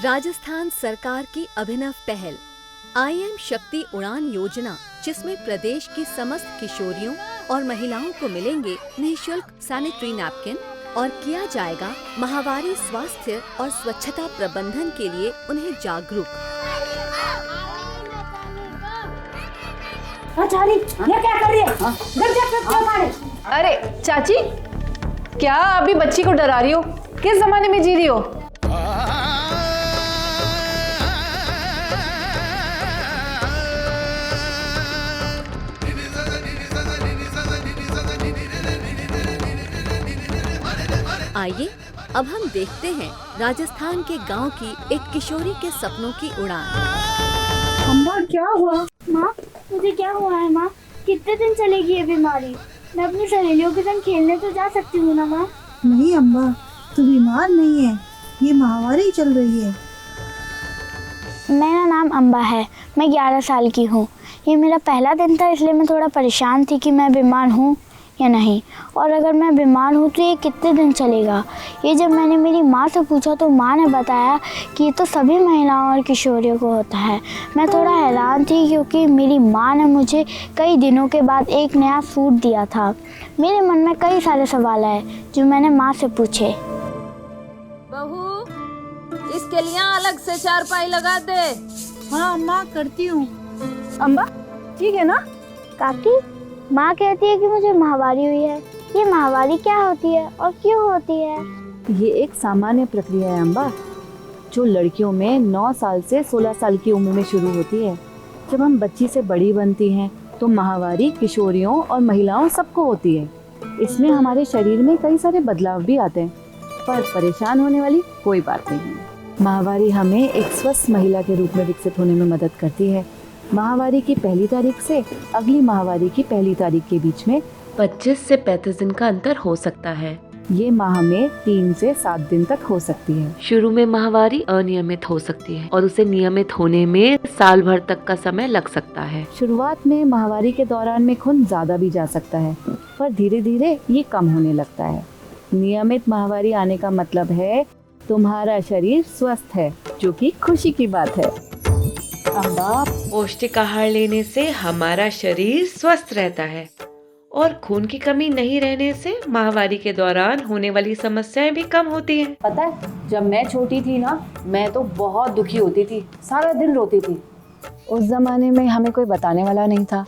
राजस्थान सरकार की अभिनव पहल आईएम शक्ति उड़ान योजना, जिसमें प्रदेश की समस्त किशोरियों और महिलाओं को मिलेंगे निःशुल्क सैनिटरी नैपकिन और किया जाएगा माहवारी स्वास्थ्य और स्वच्छता प्रबंधन के लिए उन्हें जागरूक। ये क्या कर रही है? अरे चाची, क्या अभी बच्ची को डरा रही हो? किस जमाने में जी रही हो? आइए अब हम देखते हैं राजस्थान के गांव की एक किशोरी के सपनों की उड़ान। अम्मा क्या हुआ? माँ, मुझे क्या हुआ है माँ? कितने दिन चलेगी ये बीमारी? मैं अपनी सहेलियों के संग खेलने तो जा सकती हूँ ना माँ? नहीं अम्मा, तू बीमार नहीं है, ये महामारी चल रही है। मेरा नाम अम्बा है, मैं 11 साल की हूँ। ये मेरा पहला दिन था, इसलिए मैं थोड़ा परेशान थी कि मैं बीमार हूँ या नहीं, और अगर मैं बीमार हूँ तो ये कितने दिन चलेगा। ये जब मैंने मेरी माँ से पूछा तो माँ ने बताया कि ये तो सभी महिलाओं और किशोरियों को होता है। मैं थोड़ा हैरान थी क्योंकि मेरी माँ ने मुझे कई दिनों के बाद एक नया सूट दिया था। मेरे मन में कई सारे सवाल आए जो मैंने माँ से पूछे। बहू, इसके लिए अलग से चारपाई लगा दे। हाँ अम्मा, करती हूँ। अम्बा ठीक है ना? काकी, माँ कहती है कि मुझे माहवारी हुई है। ये माहवारी क्या होती है और क्यों होती है? ये एक सामान्य प्रक्रिया है अम्बा, जो लड़कियों में 9 साल से 16 साल की उम्र में शुरू होती है। जब हम बच्ची से बड़ी बनती हैं तो माहवारी किशोरियों और महिलाओं सबको होती है। इसमें हमारे शरीर में कई सारे बदलाव भी आते हैं, पर परेशान होने वाली कोई बात नहीं है। माहवारी हमें एक स्वस्थ महिला के रूप में विकसित होने में मदद करती है। माहवारी की पहली तारीख से अगली माहवारी की पहली तारीख के बीच में 25 से 35 दिन का अंतर हो सकता है। ये माह में 3 से 7 दिन तक हो सकती है। शुरू में माहवारी अनियमित हो सकती है और उसे नियमित होने में साल भर तक का समय लग सकता है। शुरुआत में माहवारी के दौरान में खून ज्यादा भी जा सकता है, पर धीरे धीरे ये कम होने लगता है। नियमित माहवारी आने का मतलब है तुम्हारा शरीर स्वस्थ है, जो कि खुशी की बात है। अम्बा, पौष्टिक आहार लेने से हमारा शरीर स्वस्थ रहता है और खून की कमी नहीं रहने से माहवारी के दौरान होने वाली समस्याएं भी कम होती हैं। पता है, जब मैं छोटी थी ना, मैं तो बहुत दुखी होती थी, सारा दिन रोती थी। उस जमाने में हमें कोई बताने वाला नहीं था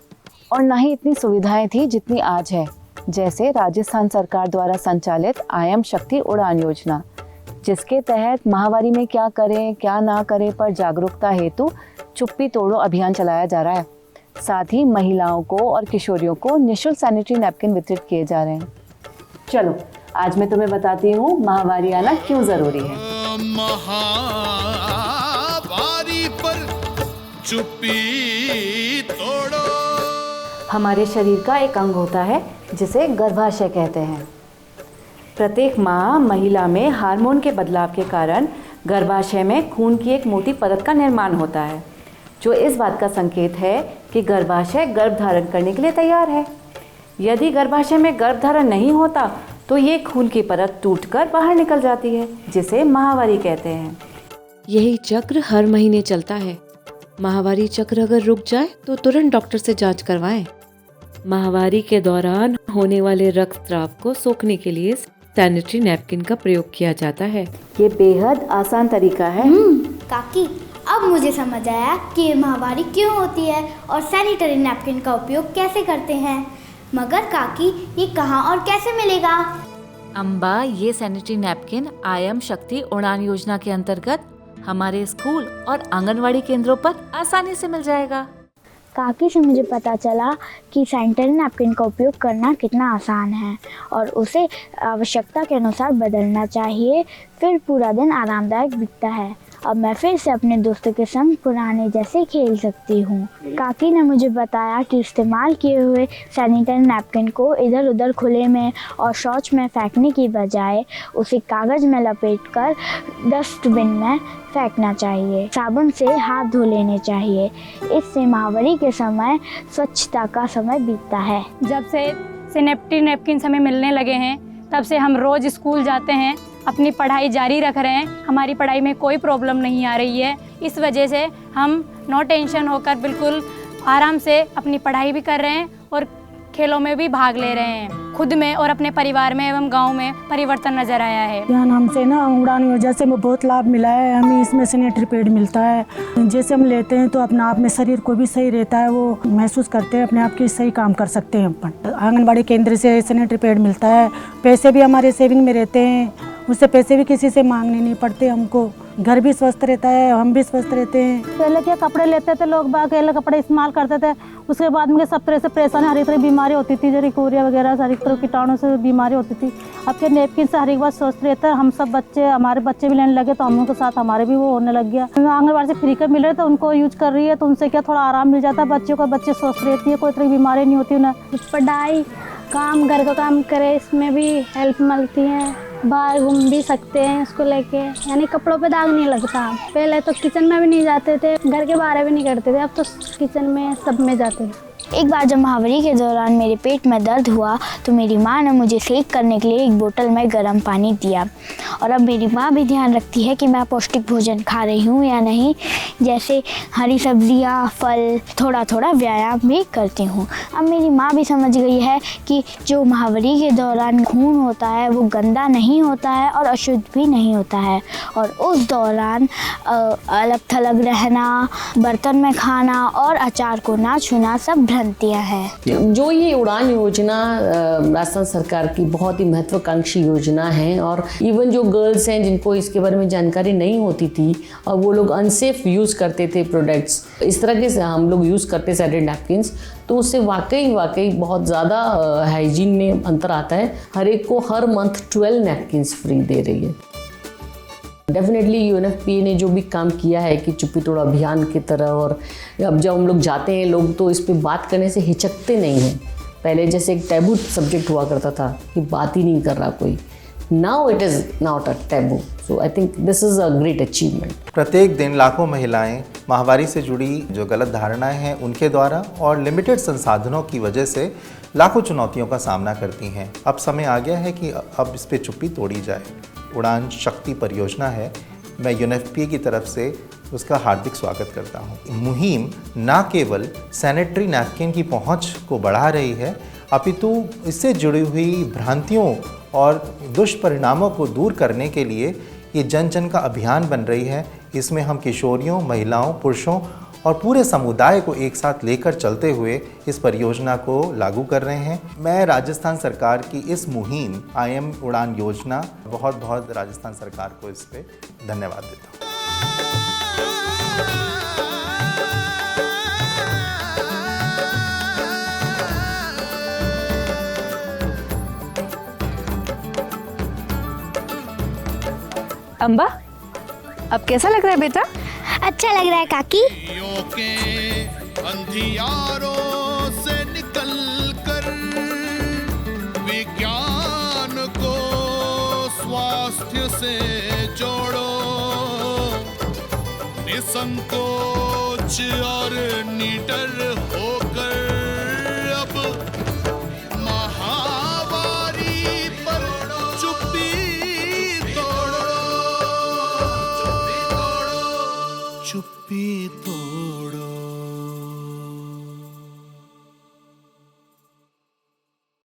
और ना ही इतनी सुविधाएं थी जितनी आज है, जैसे राजस्थान सरकार द्वारा संचालित आईएम शक्ति उड़ान योजना, जिसके तहत माहवारी में क्या करें क्या ना करें पर जागरूकता हेतु चुप्पी तोड़ो अभियान चलाया जा रहा है। साथ ही महिलाओं को और किशोरियों को निःशुल्क सैनिटरी नैपकिन वितरित किए जा रहे हैं। चलो, आज मैं तुम्हें बताती हूँ माहवारी आना क्यों जरूरी है। माहवारी पर चुप्पी तोड़ो। हमारे शरीर का एक अंग होता है जिसे गर्भाशय कहते हैं। प्रत्येक माह महिला में हार्मोन के बदलाव के कारण गर्भाशय में खून की एक मोटी परत का निर्माण होता है, जो इस बात का संकेत है कि गर्भाशय गर्भ धारण करने के लिए तैयार है। यदि गर्भाशय में गर्भ धारण नहीं होता तो ये खून की परत टूटकर बाहर निकल जाती है, जिसे माहवारी कहते हैं। यही चक्र हर महीने चलता है। माहवारी चक्र अगर रुक जाए तो तुरंत डॉक्टर से जांच करवाएं। माहवारी के दौरान होने वाले रक्तस्राव को सोखने के लिए सैनिटरी नैपकिन का प्रयोग किया जाता है। ये बेहद आसान तरीका है। काकी, अब मुझे समझ आया कि ये माहवारी क्यों होती है और सैनिटरी नैपकिन का उपयोग कैसे करते हैं। मगर काकी, ये कहाँ और कैसे मिलेगा? अम्बा, ये सैनिटरी नैपकिन आईएम शक्ति उड़ान योजना के अंतर्गत हमारे स्कूल और आंगनवाड़ी केंद्रों पर आसानी से मिल जाएगा। काकी से मुझे पता चला कि सैनिटरी नैपकिन का उपयोग करना कितना आसान है और उसे आवश्यकता के अनुसार बदलना चाहिए, फिर पूरा दिन आरामदायक बीतता है। अब मैं फिर से अपने दोस्तों के संग पुराने जैसे खेल सकती हूँ। काकी ने मुझे बताया कि इस्तेमाल किए हुए सैनिटरी नैपकिन को इधर उधर खुले में और शौच में फेंकने की बजाय उसे कागज़ में लपेटकर डस्टबिन में फेंकना चाहिए। साबुन से हाथ धो लेने चाहिए। इससे माहवारी के समय स्वच्छता का समय बीतता है। जब से सैनिटरी नैपकिन हमें मिलने लगे हैं, तब से हम रोज़ स्कूल जाते हैं अपनी पढ़ाई जारी रख रहे हैं। हमारी पढ़ाई में कोई प्रॉब्लम नहीं आ रही है। इस वजह से हम नो टेंशन होकर बिल्कुल आराम से अपनी पढ़ाई भी कर रहे हैं और खेलों में भी भाग ले रहे हैं। खुद में और अपने परिवार में एवं गांव में परिवर्तन नजर आया है। यहाँ हमसे ना उड़ान योजना से हमें बहुत लाभ मिला है। हमें इसमें सैनिटरी पैड मिलता है। जैसे हम लेते हैं तो अपने आप में शरीर को भी सही रहता है, वो महसूस करते हैं अपने आप की सही काम कर सकते हैं। अपन आंगनबाड़ी केंद्र से सैनिटरी पैड मिलता है। पैसे भी हमारे सेविंग में रहते हैं, उससे पैसे भी किसी से मांगने नहीं पड़ते हमको। घर भी स्वस्थ रहता है, हम भी स्वस्थ रहते हैं। पहले क्या कपड़े लेते थे लोग, पहले कपड़े इस्तेमाल करते थे, उसके बाद में सब तरह से परेशानी, हर एक तरह की बीमारी होती थी, जैसे कोरिया वगैरह हर एक तरह कीटाणु से बीमारी होती थी। अब के नैपकिन से हर एक बार स्वस्थ रहता है। हम सब बच्चे, हमारे बच्चे भी लेने लगे तो हम उनके साथ हमारे भी वो होने लग गया। आंगनबाड़ी से फ्री का मिल रहे तो उनको यूज कर रही है, तो उनसे क्या थोड़ा आराम मिल जाता है बच्चों को। बच्चे स्वस्थ रहती है, कोई तरह की बीमारी नहीं होती उन्हें। पढ़ाई, काम, घर का काम करे, इसमें भी हेल्प मिलती है। बाहर घूम भी सकते हैं इसको लेके, यानी कपड़ों पे दाग नहीं लगता। पहले तो किचन में भी नहीं जाते थे, घर के बाहर भी नहीं करते थे, अब तो किचन में सब में जाते थे। एक बार जब महावारी के दौरान मेरे पेट में दर्द हुआ तो मेरी माँ ने मुझे सेक करने के लिए एक बोतल में गर्म पानी दिया। और अब मेरी माँ भी ध्यान रखती है कि मैं पौष्टिक भोजन खा रही हूँ या नहीं, जैसे हरी सब्जियाँ, फल, थोड़ा थोड़ा व्यायाम भी करती हूँ। अब मेरी माँ भी समझ गई है कि जो महावारी के दौरान खून होता है वो गंदा नहीं होता है और अशुद्ध भी नहीं होता है। और उस दौरान अलग थलग रहना, बर्तन में खाना और अचार को ना छूना सब भ्रांतियाँ हैं। जो ये उड़ान योजना राजस्थान सरकार की बहुत ही महत्वाकांक्षी योजना है, और इवन जो गर्ल्स हैं जिनको इसके बारे में जानकारी नहीं होती थी और वो लोग अनसेफ यूज़ करते थे प्रोडक्ट्स, इस तरह के हम लोग यूज़ करते सैनिटरी नैपकिन्स, तो उससे वाकई बहुत ज़्यादा हाइजीन में अंतर आता है। हर एक को हर मंथ 12 नैपकिन्स फ्री दे रही है। डेफिनेटली यूएनएफपीए ने जो भी काम किया है कि चुप्पी तोड़ अभियान की तरह, और अब जब हम लोग जाते हैं लोग तो इस पे बात करने से हिचकते नहीं हैं। पहले जैसे एक टैबू सब्जेक्ट हुआ करता था कि बात ही नहीं कर रहा कोई, now it is not a taboo. So I think this is a great achievement. प्रत्येक दिन लाखों महिलाएं माहवारी से जुड़ी जो गलत धारणाएं हैं उनके द्वारा और लिमिटेड संसाधनों की वजह से लाखों चुनौतियों का सामना करती हैं। अब समय आ गया है कि अब इस पर चुप्पी तोड़ी जाए। उड़ान शक्ति परियोजना है, मैं यूएनएफपीए की तरफ से उसका हार्दिक स्वागत करता हूँ। मुहिम न केवल सैनिटरी नैपकिन की पहुँच को बढ़ा रही है, अपितु इससे जुड़ी हुई भ्रांतियों और दुष्परिणामों को दूर करने के लिए ये जन जन का अभियान बन रही है। इसमें हम किशोरियों, महिलाओं, पुरुषों और पूरे समुदाय को एक साथ लेकर चलते हुए इस परियोजना को लागू कर रहे हैं। मैं राजस्थान सरकार की इस मुहिम आईएम उड़ान योजना बहुत राजस्थान सरकार को इस पे धन्यवाद देता हूँ। अम्बा, अब कैसा लग रहा है बेटा? अच्छा लग रहा है काकी। के अंधियारों से निकल कर विज्ञान को स्वास्थ्य से जोड़ो, निसंकोच और निडर होकर